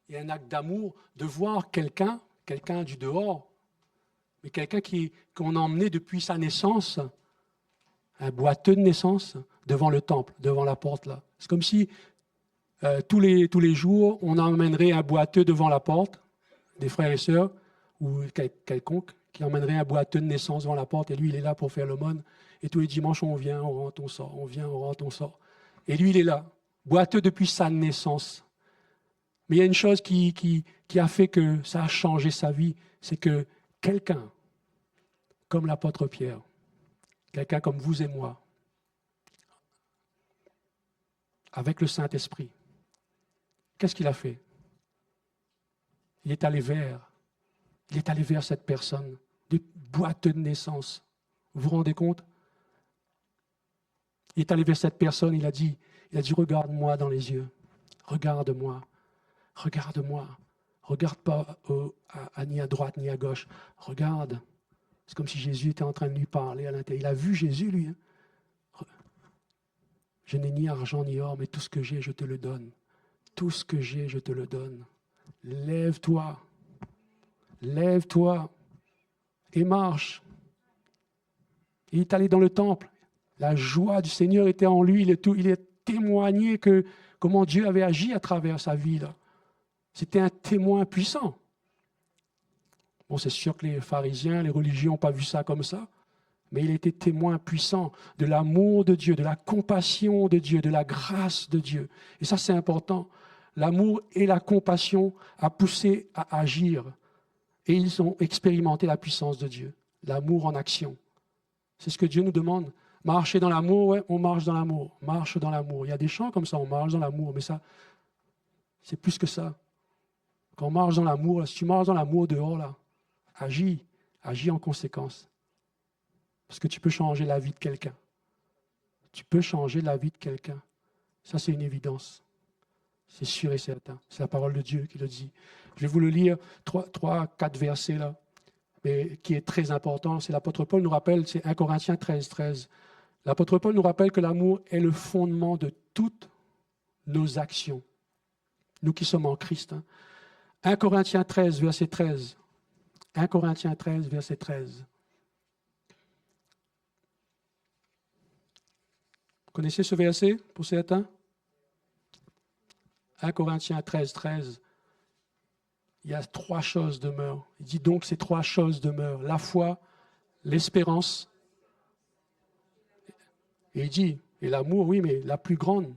Il y a un acte d'amour de voir quelqu'un du dehors, mais quelqu'un qu'on a emmené depuis sa naissance, un boiteux de naissance, devant le temple, devant la porte là. C'est comme si tous les jours, on emmènerait un boiteux devant la porte, des frères et sœurs, ou quelconque, qui emmènerait un boiteux de naissance devant la porte, et lui, il est là pour faire l'aumône. Et tous les dimanches, on vient, on rentre, on sort, on vient, on rentre, on sort. Et lui, il est là, boiteux depuis sa naissance. Mais il y a une chose qui a fait que ça a changé sa vie, c'est que quelqu'un, comme l'apôtre Pierre, quelqu'un comme vous et moi, avec le Saint-Esprit, qu'est-ce qu'il a fait? Il est allé vers cette personne, des boiteux de naissance. Vous vous rendez compte? Il est allé vers cette personne, il a dit, regarde-moi dans les yeux, regarde-moi. Regarde-moi. Regarde pas ni à droite ni à gauche. Regarde. C'est comme si Jésus était en train de lui parler à l'intérieur. Il a vu Jésus, lui. Je n'ai ni argent ni or, mais tout ce que j'ai, je te le donne. Tout ce que j'ai, je te le donne. Lève-toi. Lève-toi. Et marche. Il est allé dans le temple. La joie du Seigneur était en lui. Il a témoigné comment Dieu avait agi à travers sa vie, là. C'était un témoin puissant. Bon, c'est sûr que les pharisiens, les religieux n'ont pas vu ça comme ça, mais il était témoin puissant de l'amour de Dieu, de la compassion de Dieu, de la grâce de Dieu. Et ça, c'est important. L'amour et la compassion a poussé à agir. Et ils ont expérimenté la puissance de Dieu. L'amour en action. C'est ce que Dieu nous demande. Marcher dans l'amour, ouais, on marche dans l'amour. Marche dans l'amour. Il y a des chants comme ça, on marche dans l'amour, mais ça, c'est plus que ça. Quand on marche dans l'amour, si tu marches dans l'amour dehors, là, agis en conséquence. Parce que tu peux changer la vie de quelqu'un. Tu peux changer la vie de quelqu'un. Ça, c'est une évidence. C'est sûr et certain. C'est la parole de Dieu qui le dit. Je vais vous le lire, 4 versets là, mais qui est très important. C'est l'apôtre Paul nous rappelle, c'est 1 Corinthiens 13, 13. L'apôtre Paul nous rappelle que l'amour est le fondement de toutes nos actions. Nous qui sommes en Christ. 1 Corinthiens 13, verset 13. 1 Corinthiens 13, verset 13. Vous connaissez ce verset pour certains? 1 Corinthiens 13, 13. Il y a 3 choses demeurent. Il dit donc ces 3 choses demeurent. La foi, l'espérance, et il dit, et l'amour, oui, mais la plus grande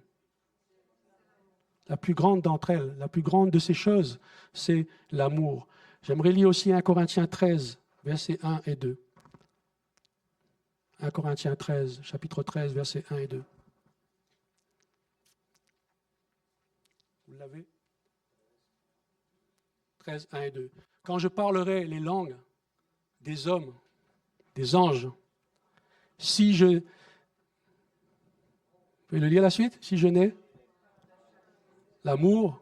d'entre elles, la plus grande de ces choses, c'est l'amour. J'aimerais lire aussi 1 Corinthiens 13, versets 1 et 2. 1 Corinthiens 13, chapitre 13, versets 1 et 2. Vous l'avez? 13, 1 et 2. Quand je parlerai les langues des hommes, des anges, si je... Vous pouvez le lire la suite? Si je n'ai l'amour,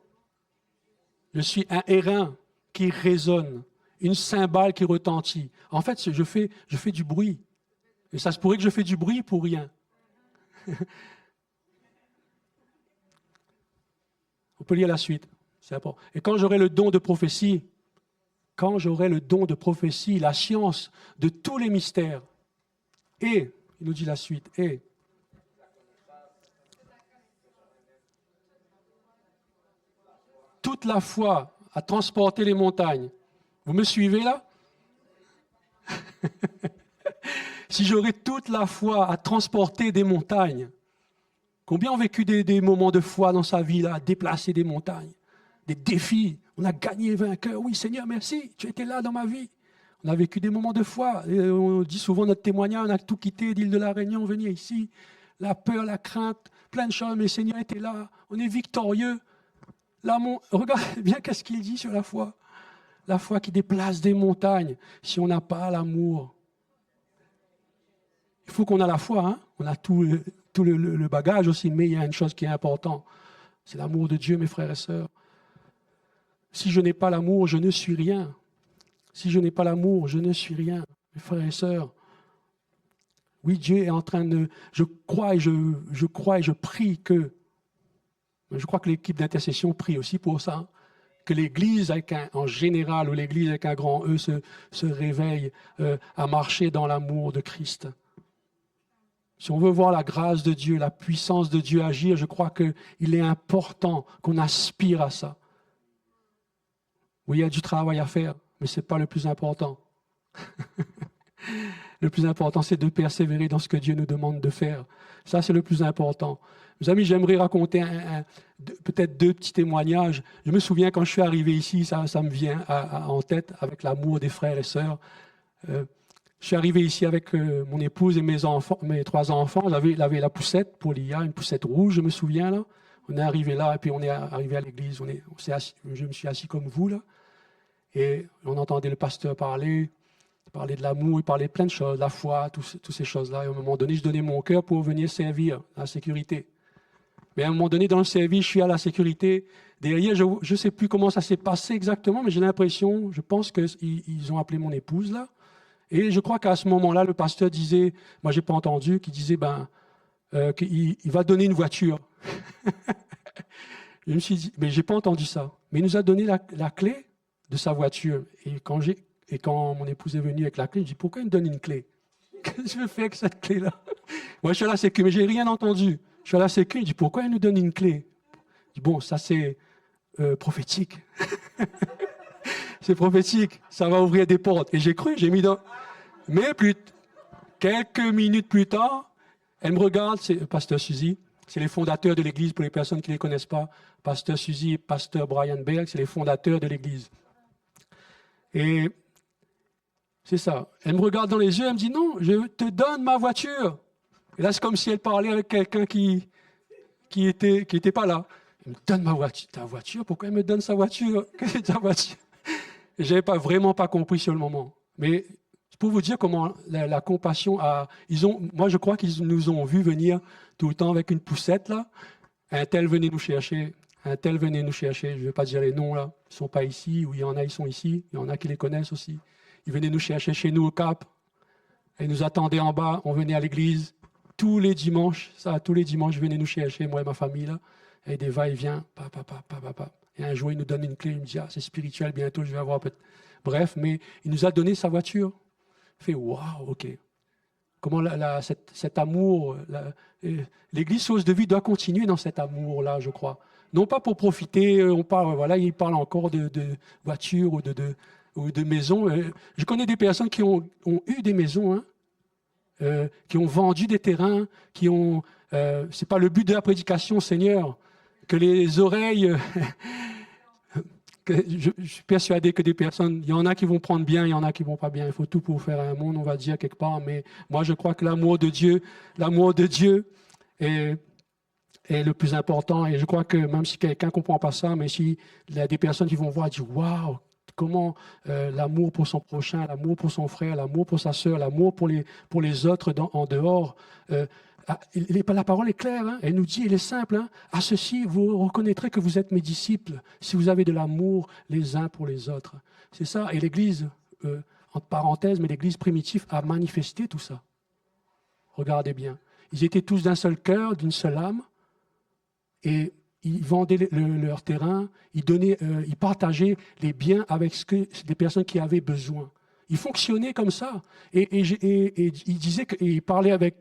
je suis un airain qui résonne, une cymbale qui retentit. En fait, je fais du bruit. Et ça se pourrait que je fais du bruit pour rien. On peut lire la suite. C'est important. Et quand j'aurai le don de prophétie, la science de tous les mystères, et, il nous dit la suite, et toute la foi à transporter les montagnes. Vous me suivez là? Si j'aurais toute la foi à transporter des montagnes, combien ont vécu des moments de foi dans sa vie, là, à déplacer des montagnes, des défis. On a gagné vainqueur. Oui, Seigneur, merci, tu étais là dans ma vie. On a vécu des moments de foi. Et on dit souvent notre témoignage, on a tout quitté l'île de la Réunion, venir ici. La peur, la crainte, plein de choses, mais le Seigneur était là. On est victorieux. Regarde bien qu'est-ce qu'il dit sur la foi. La foi qui déplace des montagnes. Si on n'a pas l'amour, il faut qu'on ait la foi. Hein? On a tout le bagage aussi, mais il y a une chose qui est importante. C'est l'amour de Dieu, mes frères et sœurs. Si je n'ai pas l'amour, je ne suis rien. Si je n'ai pas l'amour, je ne suis rien. Mes frères et sœurs, oui, Dieu est en train de... Je crois et je prie que... Je crois que l'équipe d'intercession prie aussi pour ça. Que l'Église en général, ou l'Église avec un grand E, se réveille à marcher dans l'amour de Christ. Si on veut voir la grâce de Dieu, la puissance de Dieu agir, je crois qu'il est important qu'on aspire à ça. Oui, il y a du travail à faire, mais ce n'est pas le plus important. Le plus important, c'est de persévérer dans ce que Dieu nous demande de faire. Ça, c'est le plus important. Mes amis, j'aimerais raconter peut-être 2 petits témoignages. Je me souviens quand je suis arrivé ici, ça me vient en tête avec l'amour des frères et sœurs. Je suis arrivé ici avec mon épouse et mes 3 enfants. J'avais la poussette pour Lia, une poussette rouge, je me souviens là. On est arrivé là et puis on est arrivé à l'église. Je me suis assis comme vous là. Et on entendait le pasteur parler de l'amour, il parlait de plein de choses, la foi, toutes ces choses-là. Et à un moment donné, je donnais mon cœur pour venir servir à la sécurité. Mais à un moment donné, dans le service, je suis à la sécurité. Derrière, je ne sais plus comment ça s'est passé exactement, mais j'ai l'impression, je pense qu'ils ont appelé mon épouse là. Et je crois qu'à ce moment-là, le pasteur disait, moi je n'ai pas entendu, qu'il disait qu'il va donner une voiture. Je me suis dit, mais je n'ai pas entendu ça. Mais il nous a donné la clé de sa voiture. Et quand mon épouse est venue avec la clé, je dis, pourquoi il me donne une clé? Qu'est-ce que je fais avec cette clé-là? Moi, je suis à la sécu, mais je n'ai rien entendu. Je suis à la sécu, je dis, pourquoi il nous donne une clé? Je dis, bon, ça c'est prophétique. C'est prophétique, ça va ouvrir des portes. Et j'ai cru, j'ai mis dans... Mais quelques minutes plus tard, elle me regarde, c'est Pasteur Suzy, c'est les fondateurs de l'Église, pour les personnes qui ne les connaissent pas. Pasteur Suzy et Pasteur Brian Berg, c'est les fondateurs de l'Église. Et c'est ça. Elle me regarde dans les yeux, elle me dit, non, je te donne ma voiture. Et là, c'est comme si elle parlait avec quelqu'un qui était pas là. Elle me donne ma voiture. Ta voiture? Pourquoi elle me donne sa voiture? Quelle est ta voiture? Et je n'avais vraiment pas compris sur le moment. Mais c'est pour vous dire comment la compassion a... Moi, je crois qu'ils nous ont vus venir tout le temps avec une poussette, là. Un tel venait nous chercher. Un tel venait nous chercher. Je ne vais pas dire les noms, là. Ils ne sont pas ici. Ou il y en a, ils sont ici. Il y en a qui les connaissent aussi. Ils venaient nous chercher chez nous au Cap. Ils nous attendaient en bas. On venait à l'église. Tous les dimanches, tous les dimanches, ils venaient nous chercher, moi et ma famille, là. Et des va-et-vient. Et un jour, il nous donne une clé. Il me dit, c'est spirituel, bientôt, je vais avoir peut-être... Bref, mais il nous a donné sa voiture. Il fait, waouh, ok. Comment cet amour, l'Église Source de Vie doit continuer dans cet amour-là, je crois. Non pas pour profiter, il parle encore de voitures ou de maisons. Je connais des personnes qui ont eu des maisons, qui ont vendu des terrains, c'est pas le but de la prédication, Seigneur, que les oreilles... Je suis persuadé que des personnes, il y en a qui vont prendre bien, il y en a qui vont pas bien. Il faut tout pour faire un monde, on va dire quelque part. Mais moi, je crois que l'amour de Dieu est le plus important. Et je crois que même si quelqu'un ne comprend pas ça, mais s'il y a des personnes qui vont voir et dire, waouh, comment l'amour pour son prochain, l'amour pour son frère, l'amour pour sa sœur, l'amour pour les autres en dehors. La parole est claire, hein, elle nous dit, elle est simple. Hein, à ceci, vous reconnaîtrez que vous êtes mes disciples si vous avez de l'amour les uns pour les autres. C'est ça. Et l'Église, entre parenthèses, mais l'Église primitive a manifesté tout ça. Regardez bien. Ils étaient tous d'un seul cœur, d'une seule âme, et ils vendaient leur terrain, ils partageaient les biens avec les personnes qui avaient besoin. Ils fonctionnaient comme ça. Et ils disaient qu'ils parlaient avec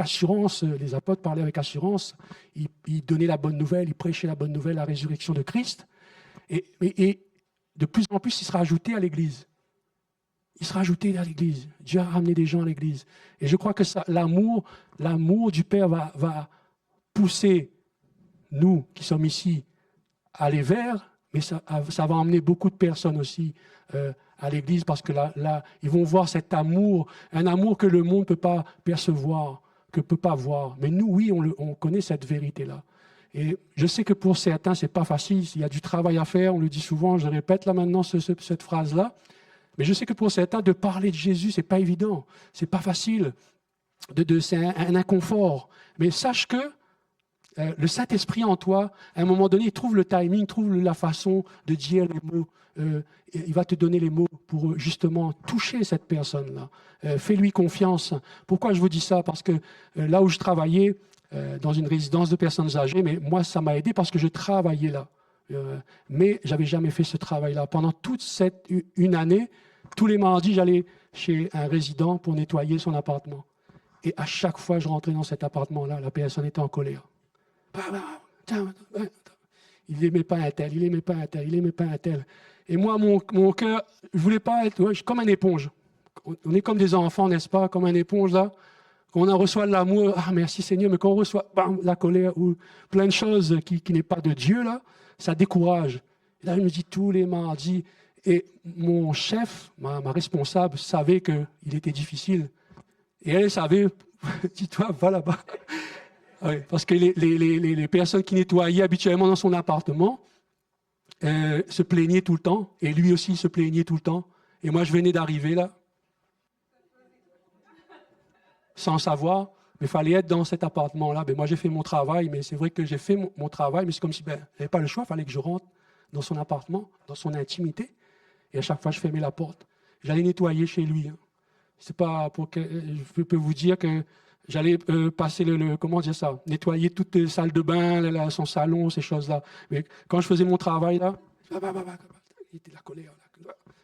assurance, les apôtres parlaient avec assurance, ils donnaient la bonne nouvelle, ils prêchaient la bonne nouvelle, la résurrection de Christ. Et de plus en plus, ils se rajoutaient à l'Église. il sera ajouté à l'Église. Dieu a ramené des gens à l'Église. Et je crois que l'amour du Père va pousser nous qui sommes ici à aller vers, mais ça va emmener beaucoup de personnes aussi à l'Église parce que là, ils vont voir cet amour, un amour que le monde ne peut pas percevoir, que ne peut pas voir. Mais nous, oui, on connaît cette vérité-là. Et je sais que pour certains, ce n'est pas facile, il y a du travail à faire, on le dit souvent, je répète là maintenant cette phrase-là. Mais je sais que pour certains, de parler de Jésus, ce n'est pas évident, ce n'est pas facile, c'est un inconfort. Mais sache que le Saint-Esprit en toi, à un moment donné, il trouve le timing, trouve la façon de dire les mots. Il va te donner les mots pour justement toucher cette personne-là. Fais-lui confiance. Pourquoi je vous dis ça? Parce que là où je travaillais, dans une résidence de personnes âgées, mais moi, ça m'a aidé parce que je travaillais là. Mais je n'avais jamais fait ce travail-là. Pendant toute une année, tous les mardis, j'allais chez un résident pour nettoyer son appartement. Et à chaque fois, je rentrais dans cet appartement-là, la personne était en colère. Il n'aimait pas un tel, il n'aimait pas un tel, il n'aimait pas un tel. Et moi, mon cœur, je ne voulais pas être je suis comme une éponge. On est comme des enfants, n'est-ce pas, comme une éponge là. Quand on en reçoit de l'amour, ah merci Seigneur, mais quand on reçoit la colère ou plein de choses qui n'est pas de Dieu, là, ça décourage. Et là, je me dis tous les mardis, et mon chef, ma responsable, savait qu'il était difficile. Et elle savait, dis-toi, va là-bas. Oui, parce que les personnes qui nettoyaient habituellement dans son appartement se plaignaient tout le temps, et lui aussi se plaignait tout le temps. Et moi, je venais d'arriver là, sans savoir, mais il fallait être dans cet appartement-là. Ben, moi, j'ai fait mon travail, mais c'est vrai que j'ai fait mon travail, mais c'est comme si je n'avais pas le choix, il fallait que je rentre dans son appartement, dans son intimité. Et à chaque fois, je fermais la porte. J'allais nettoyer chez lui. Hein. C'est pas pour que je peux vous dire que j'allais passer comment dire ça, nettoyer toutes les salles de bain, son salon, ces choses-là. Mais quand je faisais mon travail là, il était la colère,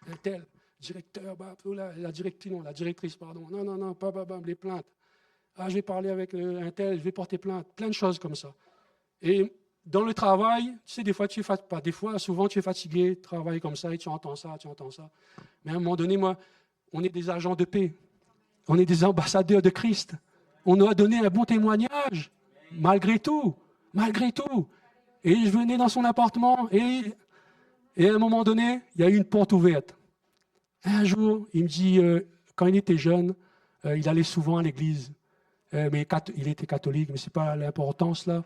un tel directeur, la directrice, pardon. Non, les plaintes. Ah, je vais parler avec un tel, je vais porter plainte. Plein de choses comme ça. Et dans le travail, tu sais, des fois, souvent tu es fatigué, travail comme ça, et tu entends ça. Mais à un moment donné, moi, on est des agents de paix. On est des ambassadeurs de Christ. On doit donner un bon témoignage, malgré tout. Et je venais dans son appartement, et à un moment donné, il y a eu une porte ouverte. Un jour, il me dit, quand il était jeune, il allait souvent à l'église. Mais il était catholique, mais ce n'est pas l'importance là.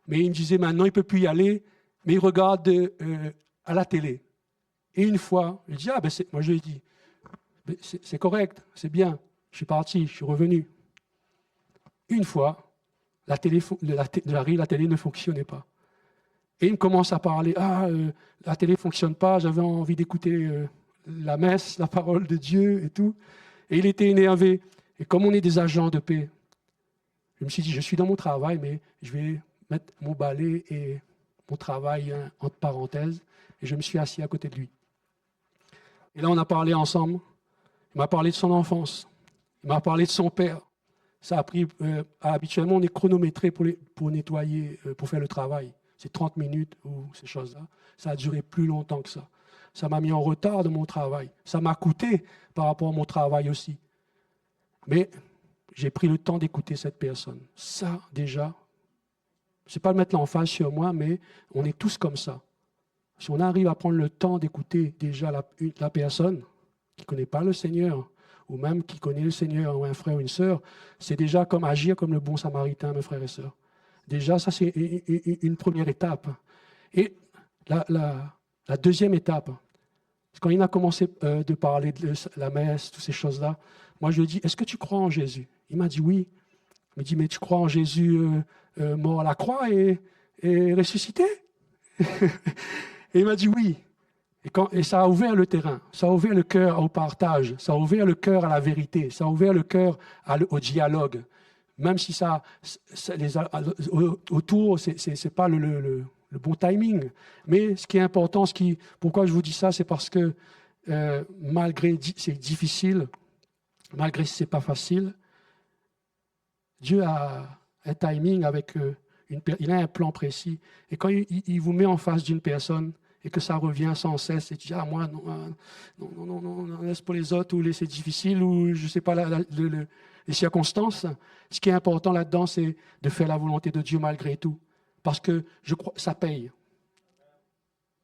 Mais il me disait, maintenant, il ne peut plus y aller, mais il regarde à la télé. Et une fois, il dit, moi je lui ai dit, c'est correct, c'est bien. Je suis parti, je suis revenu. Une fois, la télé ne fonctionnait pas. Et il me commence à parler, la télé ne fonctionne pas, j'avais envie d'écouter la messe, la parole de Dieu et tout. Et il était énervé. Et comme on est des agents de paix, je me suis dit, je suis dans mon travail, mais je vais mettre mon balai et mon travail entre parenthèses. Et je me suis assis à côté de lui. Et là, on a parlé ensemble. Il m'a parlé de son enfance. Il m'a parlé de son père. Ça a pris, habituellement, on est chronométré pour nettoyer, pour faire le travail. C'est 30 minutes ou ces choses-là. Ça a duré plus longtemps que ça. Ça m'a mis en retard de mon travail. Ça m'a coûté par rapport à mon travail aussi. Mais j'ai pris le temps d'écouter cette personne. Ça, déjà, je ne sais pas le mettre l'emphase sur moi, mais on est tous comme ça. Si on arrive à prendre le temps d'écouter déjà la personne qui ne connaît pas le Seigneur, ou même qui connaît le Seigneur, ou un frère ou une sœur, c'est déjà comme agir comme le bon samaritain, mes frères et sœurs. Déjà, ça, c'est une première étape. Et la deuxième étape, quand il a commencé de parler de la messe, toutes ces choses-là, moi, je lui ai dit, est-ce que tu crois en Jésus? Il m'a dit oui. Il m'a dit, mais tu crois en Jésus mort à la croix et ressuscité? Et il m'a dit oui. Et ça a ouvert le terrain, ça a ouvert le cœur au partage, ça a ouvert le cœur à la vérité, ça a ouvert le cœur au dialogue. Même si autour, ce n'est pas le bon timing. Mais ce qui est important, pourquoi je vous dis ça, c'est parce que malgré c'est difficile, malgré ce n'est pas facile, Dieu a un timing avec il a un plan précis. Et quand il vous met en face d'une personne, et que ça revient sans cesse, et tu dis, ah moi, non, non, laisse pour les autres, ou c'est difficile, ou je ne sais pas les circonstances. Ce qui est important là-dedans, c'est de faire la volonté de Dieu malgré tout. Parce que je crois ça paye.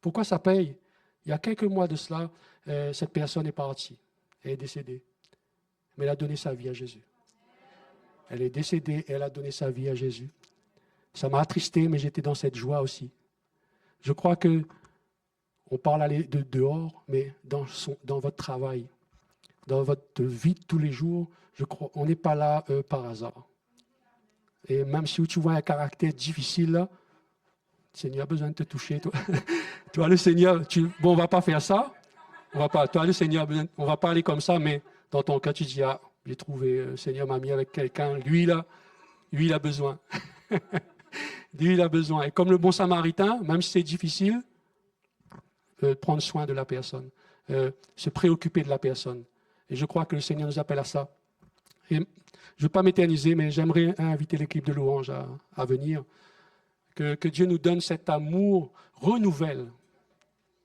Pourquoi ça paye? Il y a quelques mois de cela, cette personne est partie, elle est décédée, mais elle a donné sa vie à Jésus. Elle est décédée et elle a donné sa vie à Jésus. Ça m'a attristé, mais j'étais dans cette joie aussi. Je crois que on parle de dehors, mais dans votre travail, dans votre vie de tous les jours, je crois, on n'est pas là par hasard. Et même si tu vois un caractère difficile, là, le Seigneur a besoin de te toucher. Toi, toi le Seigneur, bon, on ne va pas faire ça. On va pas, toi, le Seigneur, on ne va pas aller comme ça, mais dans ton cas, tu dis, ah, j'ai trouvé, le Seigneur m'a mis avec quelqu'un, lui, il a besoin. Lui, il a besoin. Et comme le bon samaritain, même si c'est difficile, prendre soin de la personne, se préoccuper de la personne. Et je crois que le Seigneur nous appelle à ça. Et je ne veux pas m'éterniser, mais j'aimerais inviter l'équipe de louange à venir. Que Dieu nous donne cet amour renouvelle.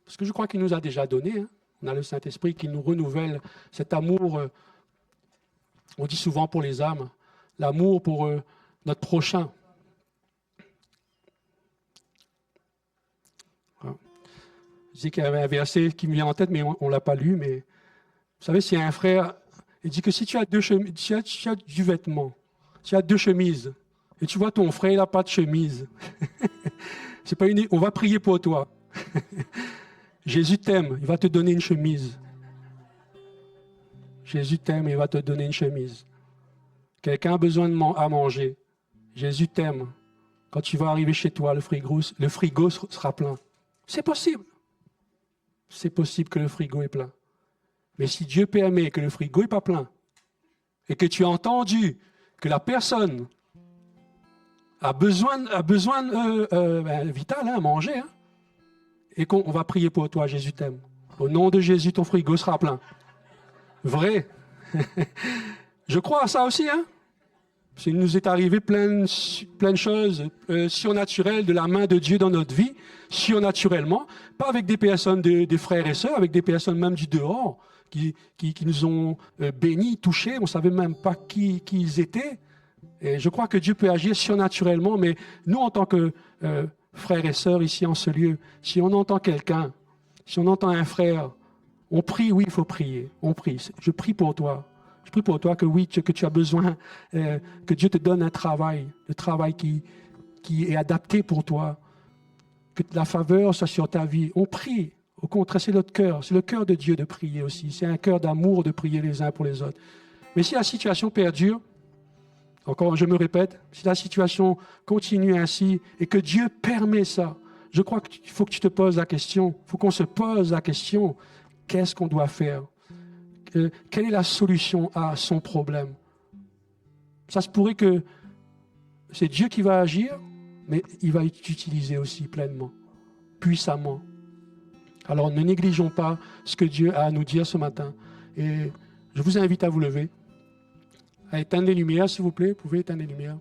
Parce que je crois qu'il nous a déjà donné. Hein. On a le Saint-Esprit qui nous renouvelle cet amour. On dit souvent pour les âmes, l'amour pour notre prochain. Je dis qu'il y avait un verset qui me vient en tête, mais on ne l'a pas lu. Mais vous savez, s'il y a un frère, il dit que si tu as tu as du vêtement, tu as 2 chemises, et tu vois ton frère, il n'a pas de chemise, c'est pas on va prier pour toi. Jésus t'aime, il va te donner une chemise. Jésus t'aime, il va te donner une chemise. Quelqu'un a besoin à manger. Jésus t'aime. Quand tu vas arriver chez toi, le frigo sera plein. C'est possible. C'est possible que le frigo est plein. Mais si Dieu permet que le frigo n'est pas plein, et que tu as entendu que la personne a besoin vital, à manger, hein, et qu'on va prier pour toi, Jésus t'aime. Au nom de Jésus, ton frigo sera plein. Vrai. Je crois à ça aussi, hein. Il nous est arrivé plein de choses surnaturelles de la main de Dieu dans notre vie, surnaturellement, pas avec des personnes, des frères et sœurs, avec des personnes même du dehors, qui nous ont bénis, touchés, on ne savait même pas qui ils étaient. Et je crois que Dieu peut agir surnaturellement, mais nous, en tant que frères et sœurs ici en ce lieu, si on entend quelqu'un, si on entend un frère, on prie, oui, il faut prier, on prie. Je prie pour toi. Je prie pour toi que oui, que tu as besoin, que Dieu te donne un travail, le travail qui est adapté pour toi, que la faveur soit sur ta vie. On prie. Au contraire, c'est notre cœur. C'est le cœur de Dieu de prier aussi. C'est un cœur d'amour de prier les uns pour les autres. Mais si la situation perdure, encore, je me répète, si la situation continue ainsi et que Dieu permet ça, je crois qu'il faut que tu te poses la question, il faut qu'on se pose la question, qu'est-ce qu'on doit faire? Quelle est la solution à son problème? Ça se pourrait que c'est Dieu qui va agir, mais il va t'utiliser aussi pleinement, puissamment. Alors ne négligeons pas ce que Dieu a à nous dire ce matin. Et je vous invite à vous lever, à éteindre les lumières, s'il vous plaît. Vous pouvez éteindre les lumières.